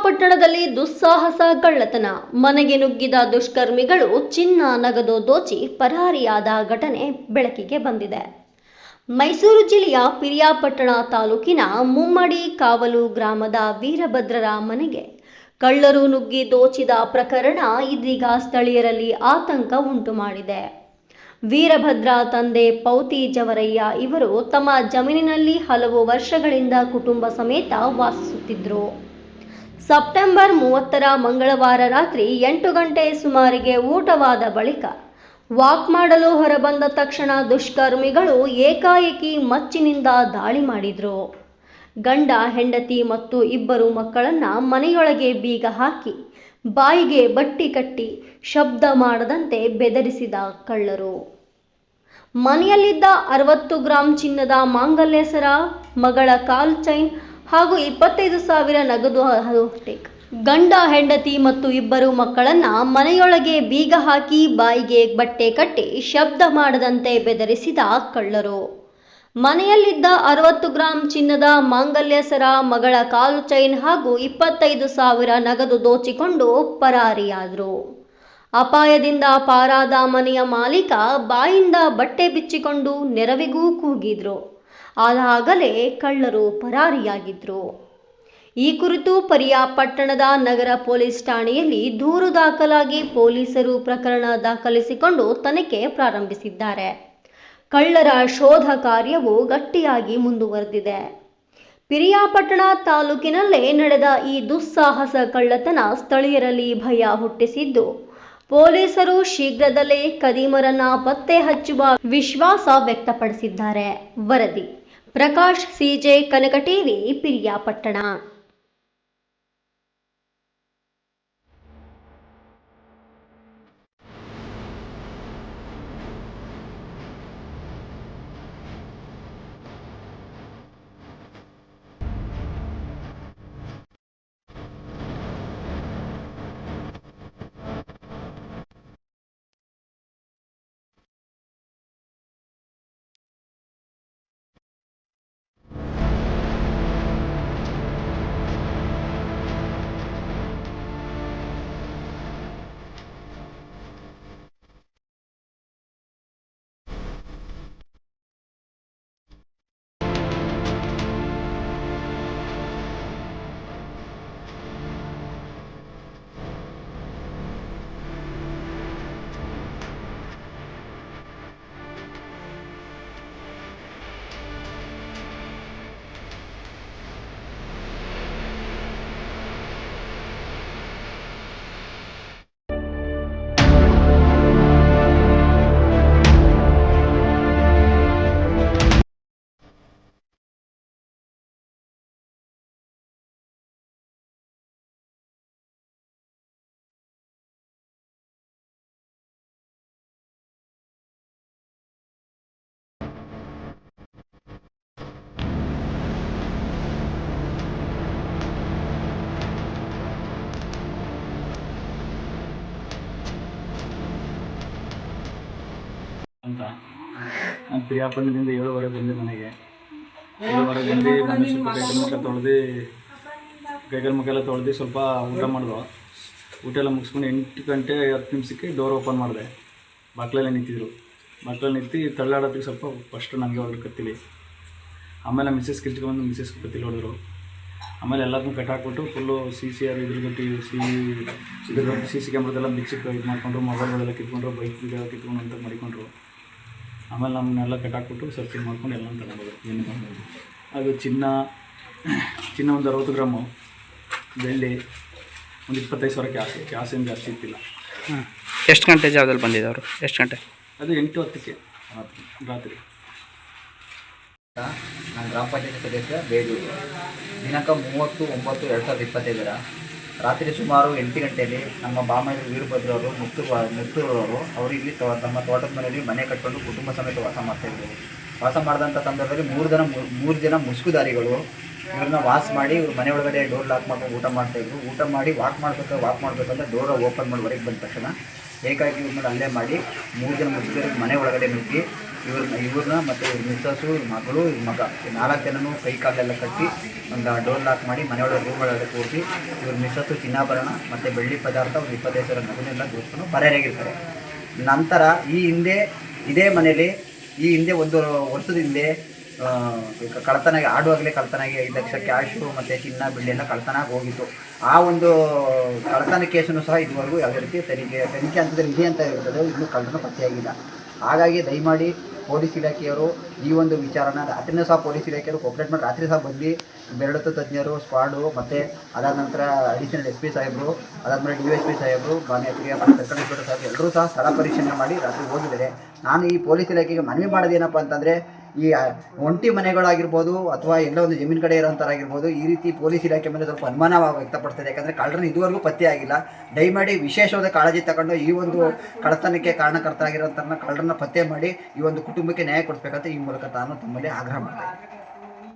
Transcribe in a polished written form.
ಪಿರಿಯಾಪಟ್ಟಣದಲ್ಲಿ ದುಸ್ಸಾಹಸ ಕಳ್ಳತನ. ಮನೆಗೆ ನುಗ್ಗಿದ ದುಷ್ಕರ್ಮಿಗಳು ಚಿನ್ನ ನಗದು ದೋಚಿ ಪರಾರಿಯಾದ ಘಟನೆ ಬೆಳಕಿಗೆ ಬಂದಿದೆ. ಮೈಸೂರು ಜಿಲ್ಲೆಯ ಪಿರಿಯಾಪಟ್ಟಣ ತಾಲೂಕಿನ ಮುಮ್ಮಡಿ ಕಾವಲು ಗ್ರಾಮದ ವೀರಭದ್ರರ ಮನೆಗೆ ಕಳ್ಳರು ನುಗ್ಗಿ ದೋಚಿದ ಪ್ರಕರಣ ಇದೀಗ ಸ್ಥಳೀಯರಲ್ಲಿ ಆತಂಕ ಉಂಟು ಮಾಡಿದೆ. ವೀರಭದ್ರ ತಂದೆ ಪೌತಿ ಜವರಯ್ಯ ಇವರು ತಮ್ಮ ಜಮೀನಿನಲ್ಲಿ ಹಲವು ವರ್ಷಗಳಿಂದ ಕುಟುಂಬ ಸಮೇತ ವಾಸಿಸುತ್ತಿದ್ದರು. ಸೆಪ್ಟೆಂಬರ್ 30ರ ಮಂಗಳವಾರ ರಾತ್ರಿ 8 ಗಂಟೆ ಸುಮಾರಿಗೆ ಊಟವಾದ ಬಳಿಕ ವಾಕ್ ಮಾಡಲು ಹೊರಬಂದ ತಕ್ಷಣ ದುಷ್ಕರ್ಮಿಗಳು ಏಕಾಏಕಿ ಮಚ್ಚಿನಿಂದ ದಾಳಿ ಮಾಡಿದ್ರು. ಗಂಡ ಹೆಂಡತಿ ಮತ್ತು 2 ಮಕ್ಕಳನ್ನ ಮನೆಯೊಳಗೆ ಬೀಗ ಹಾಕಿ ಬಾಯಿಗೆ ಬಟ್ಟಿ ಕಟ್ಟಿ ಶಬ್ದ ಮಾಡದಂತೆ ಬೆದರಿಸಿದ ಕಳ್ಳರು ಮನೆಯಲ್ಲಿದ್ದ 60 ಗ್ರಾಂ ಚಿನ್ನದ ಮಾಂಗಲ್ಯ ಸರ, ಮಗಳ ಕಾಲ್ ಚೈನ್ ಹಾಗೂ 25,000 ನಗದು ಗಂಡ ಹೆಂಡತಿ ಮತ್ತು 2 ಮಕ್ಕಳನ್ನ ಮನೆಯೊಳಗೆ ಬೀಗ ಹಾಕಿ ಬಾಯಿಗೆ ಬಟ್ಟೆ ಕಟ್ಟಿ ಶಬ್ದ ಮಾಡದಂತೆ ಬೆದರಿಸಿದ ಕಳ್ಳರು ಮನೆಯಲ್ಲಿದ್ದ 60 ಗ್ರಾಂ ಚಿನ್ನದ ಮಾಂಗಲ್ಯ ಸರ, ಮಗಳ ಕಾಲು ಚೈನ್ ಹಾಗೂ 25,000 ನಗದು ದೋಚಿಕೊಂಡು ಪರಾರಿಯಾದರು. ಅಪಾಯದಿಂದ ಪಾರಾದ ಮನೆಯ ಮಾಲೀಕ ಬಾಯಿಂದ ಬಟ್ಟೆ ಬಿಚ್ಚಿಕೊಂಡು ನೆರವಿಗೂ ಕೂಗಿದ್ರು. ಅದಾಗಲೇ ಕಳ್ಳರು ಪರಾರಿಯಾಗಿದ್ರು. ಈ ಕುರಿತು ಪಿರಿಯಾಪಟ್ಟಣದ ನಗರ ಪೊಲೀಸ್ ಠಾಣೆಯಲ್ಲಿ ದೂರು ದಾಖಲಾಗಿ ಪೊಲೀಸರು ಪ್ರಕರಣ ದಾಖಲಿಸಿಕೊಂಡು ತನಿಖೆ ಪ್ರಾರಂಭಿಸಿದ್ದಾರೆ. ಕಳ್ಳರ ಶೋಧ ಕಾರ್ಯವು ಗಟ್ಟಿಯಾಗಿ ಮುಂದುವರೆದಿದೆ. ಪಿರಿಯಾಪಟ್ಟಣ ತಾಲೂಕಿನಲ್ಲೇ ನಡೆದ ಈ ದುಸ್ಸಾಹಸ ಕಳ್ಳತನ ಸ್ಥಳೀಯರಲ್ಲಿ ಭಯ ಹುಟ್ಟಿಸಿದ್ದು, ಪೊಲೀಸರು ಶೀಘ್ರದಲ್ಲೇ ಕದೀಮರನ್ನ ಪತ್ತೆ ಹಚ್ಚುವ ವಿಶ್ವಾಸ ವ್ಯಕ್ತಪಡಿಸಿದ್ದಾರೆ. ವರದಿ ಪ್ರಕಾಶ್, ಸಿಜೆ, ಕನಕ ಟಿವಿ, ಪಿರಿಯಾಪಟ್ಟಣ. ಅಂತ ನಾನು ಪಿರಿಯಾಪಟ್ಟಣದಿಂದ 7:15 ಬಂದೆ ಮನೆಗೆ. 7:15 ಬಂದು ನಾನು ಸ್ವಲ್ಪ ಕೈಕಾಲು ಮುಖ ಎಲ್ಲ ತೊಳೆದು ಸ್ವಲ್ಪ ಊಟ ಮಾಡಿದ್ವು. ಊಟ ಎಲ್ಲ ಮುಗಿಸ್ಕೊಂಡು 8 ಗಂಟೆ 10 ನಿಮಿಷಕ್ಕೆ ಡೋರ್ ಓಪನ್ ಮಾಡಿದೆ. ಬಾಕ್ಲಲ್ಲೇ ನಿಂತಿದ್ರು. ಬಾಕ್ಲಲ್ಲಿ ನಿಂತು ತಳ್ಳಾಡೋದಕ್ಕೆ ಸ್ವಲ್ಪ ಫಸ್ಟ್ ನನಗೆ ಹೊಡೆದು ಕತ್ತಿಲಿ. ಆಮೇಲೆ ಮಿಸ್ಸಸ್ ಕಿರ್ಚ್ಕೊಂಡು ಮಿಸ್ಸಸ್ ಕತ್ತಿಲಿ ಹೊಡೆದ್ರು. ಆಮೇಲೆ ಎಲ್ಲದನ್ನೂ ಕಟ್ಟಾಕ್ಬಿಟ್ಟು ಫುಲ್ಲು CCR CC ಕ್ಯಾಮ್ರದೆಲ್ಲ ಬಿಚ್ಚಿ ಇದು ಮಾಡಿಕೊಂಡ್ರು. ಮೊಬೈಲ್ಗಳೆಲ್ಲ ಕಿತ್ಕೊಂಡ್ರು, ಬೈಕ್ ಇದೆಲ್ಲ ಕಿತ್ಕೊಂಡು ಅಂತ ಮಾಡಿಕೊಂಡ್ರು. ಆಮೇಲೆ ನಮ್ಮನ್ನೆಲ್ಲ ಕಟ್ಟಾಕ್ಬಿಟ್ಟು ಸರ್ಚಿಂಗ್ ಮಾಡ್ಕೊಂಡು ಎಲ್ಲ ತಗೊಂಡೋದ್ರು. ಏನು ತಗೊಂಡೋದು ಅದು ಚಿನ್ನ ಒಂದು 60 ಗ್ರಾಮು, ಬೆಳ್ಳಿ ಒಂದು 25,000 ಕ್ಯಾಶ್ ಏನು ಜಾಸ್ತಿ ಇತ್ತಿಲ್ಲ. ಎಷ್ಟು ಗಂಟೆ ಜಾಗದಲ್ಲಿ ಬಂದಿದ್ದವರು? ಎಷ್ಟು ಗಂಟೆ? ಅದು 8:10ಕ್ಕೆ ರಾತ್ರಿ. ನಾನು ಗ್ರಾಮ ಪಂಚಾಯತಿ ಸದಸ್ಯ ಬೇಲೂರು. ದಿನಾಂಕ 30/9/2025 ರಾತ್ರಿ ಸುಮಾರು 8 ಗಂಟೆಯಲ್ಲಿ ನಮ್ಮ ಬಾಮೈರು ವೀರಭದ್ರವರು ಮುತ್ತೂರವರು ಅವರು ಇಲ್ಲಿ ತಮ್ಮ ತೋಟದ ಮನೆಯಲ್ಲಿ ಮನೆ ಕಟ್ಕೊಂಡು ಕುಟುಂಬ ಸಮೇತ ವಾಸ ಮಾಡ್ತಾಯಿದ್ರು. ವಾಸ ಮಾಡಿದಂಥ ಸಂದರ್ಭದಲ್ಲಿ 3 ಜನ ಮುಸುಕುದಾರಿಗಳು ಇವ್ರನ್ನ ವಾಸ ಮಾಡಿ ಇವ್ರ ಮನೆ ಒಳಗಡೆ ಡೋರ್ ಲಾಕ್ ಮಾಡ್ಕೊಂಡು ಊಟ ಮಾಡ್ತಾಯಿದ್ರು. ಊಟ ಮಾಡಿ ವಾಕ್ ಮಾಡಬೇಕಂತ ಡೋರ ಓಪನ್ ಮಾಡಿ ಹೊರಗೆ ಬಂದ ತಕ್ಷಣ ಏಕಾಏಕಿ ಇವ್ರ ಮೇಲೆ ಹಲ್ಲೆ ಮಾಡಿ 3 ಜನ ಮುಸುಕರಿಗೆ ಮನೆ ಒಳಗಡೆ ನುಗ್ಗಿ ಇವ್ರನ್ನ ಮತ್ತು ಇವ್ರ ಮಿಸ್ಸಸ್ಸು, ಇವ್ರ ಮಗಳು, ಇವ್ರ ಮಗ 4 ಜನನೂ ಕೈ ಕಾಲೆಲ್ಲ ಕಟ್ಟಿ ಒಂದು ಡೋರ್ ಲಾಕ್ ಮಾಡಿ ಮನೆಯೊಳಗೆ ರೂಮ್ಗಳಲ್ಲಿ ಕೂರಿಸಿ ಇವ್ರ ಮಿಸ್ಸಸ್ಸು ಚಿನ್ನಾಭರಣ ಮತ್ತು ಬೆಳ್ಳಿ ಪದಾರ್ಥ ಒಂದು 25,000 ನಗದನ್ನೆಲ್ಲ ದೋಚ್ಕೊಂಡು ಪರಾರಿಯಾಗಿರ್ತಾರೆ. ನಂತರ ಈ ಇದೇ ಮನೇಲಿ ಈ ಹಿಂದೆ 1 ವರ್ಷದ ಹಿಂದೆ ಕಳ್ತನಾಗಿ ಆಡುವಾಗಲೇ ಕಳ್ತನಾಗಿ 5 ಲಕ್ಷ ಕ್ಯಾಶು ಮತ್ತು ಚಿನ್ನ ಬೆಳ್ಳಿ ಎಲ್ಲ ಕಳ್ತನಾಗಿ ಹೋಗಿತ್ತು. ಆ ಒಂದು ಕಳ್ತನ ಕೇಸನ್ನು ಸಹ ಇದುವರೆಗೂ ಯಾವುದೇ ರೀತಿ ತನಿಖೆ ಹಂತದಲ್ಲಿ ಇದೆ ಅಂತ ಇರ್ತದೆ, ಇನ್ನೂ ಕಳ್ಳತನ ಪತ್ತೆಯಾಗಿಲ್ಲ. ಹಾಗಾಗಿ ದಯಮಾಡಿ ಪೊಲೀಸ್ ಇಲಾಖೆಯವರು ಈ ಒಂದು ವಿಚಾರನ ರಾತ್ರಿನೂ ಸಹ ಪೊಲೀಸ್ ಇಲಾಖೆಯವರು ಕೋಆಪ್ರೇಟ್ ಮಾಡಿ ರಾತ್ರಿ ಸಹ ಬಂದು ಬೆರಳತ್ತು ತಜ್ಞರು, ಸ್ಕ್ವಾಡು ಮತ್ತು ಅದಾದ ನಂತರ ಅಡಿಷನಲ್ SP ಸಾಹೇಬರು, ಅದಾದಮೇಲೆ DSP ಸಾಹೇಬರು, ಮಾನ್ಯ ಪ್ರಿಯಾಪುರ ಸರ್ಕಲ್ ಇನ್ಸ್ಪೆಕ್ಟರ್ ಸಾಹೇಬರು ಎಲ್ಲರೂ ಸಹ ಸ್ಥಳ ಪರಿಶೀಲನೆ ಮಾಡಿ ರಾತ್ರಿ ಹೋಗಿದ್ದಾರೆ. ನಾನು ಈ ಪೊಲೀಸ್ ಇಲಾಖೆಗೆ ಮನವಿ ಮಾಡೋದೇನಪ್ಪ ಅಂತಂದರೆ, ಈ ಒಂಟಿ ಮನೆಗಳಾಗಿರ್ಬೋದು ಅಥವಾ ಎಲ್ಲ ಒಂದು ಜಮೀನು ಕಡೆ ಇರೋಂಥರಾಗಿರ್ಬೋದು, ಈ ರೀತಿ ಪೊಲೀಸ್ ಇಲಾಖೆ ಮೇಲೆ ಸ್ವಲ್ಪ ಅನುಮಾನ ವ್ಯಕ್ತಪಡ್ತದೆ. ಯಾಕಂದರೆ ಕಳ್ಳರನ್ನು ಇದುವರೆಗೂ ಪತ್ತೆ ಆಗಿಲ್ಲ. ದಯಮಾಡಿ ವಿಶೇಷವಾದ ಕಾಳಜಿ ತಗೊಂಡು ಈ ಒಂದು ಕಳ್ಳತನಕ್ಕೆ ಕಾರಣಕರ್ತರಾಗಿರೋಂಥವ್ರನ್ನ ಕಳ್ಳರನ್ನ ಪತ್ತೆ ಮಾಡಿ ಈ ಒಂದು ಕುಟುಂಬಕ್ಕೆ ನ್ಯಾಯ ಕೊಡಿಸ್ಬೇಕಂತ ಈ ಮೂಲಕ ನಾನು ತಮ್ಮಲ್ಲಿ ಆಗ್ರಹ ಮಾಡ್ತೇನೆ.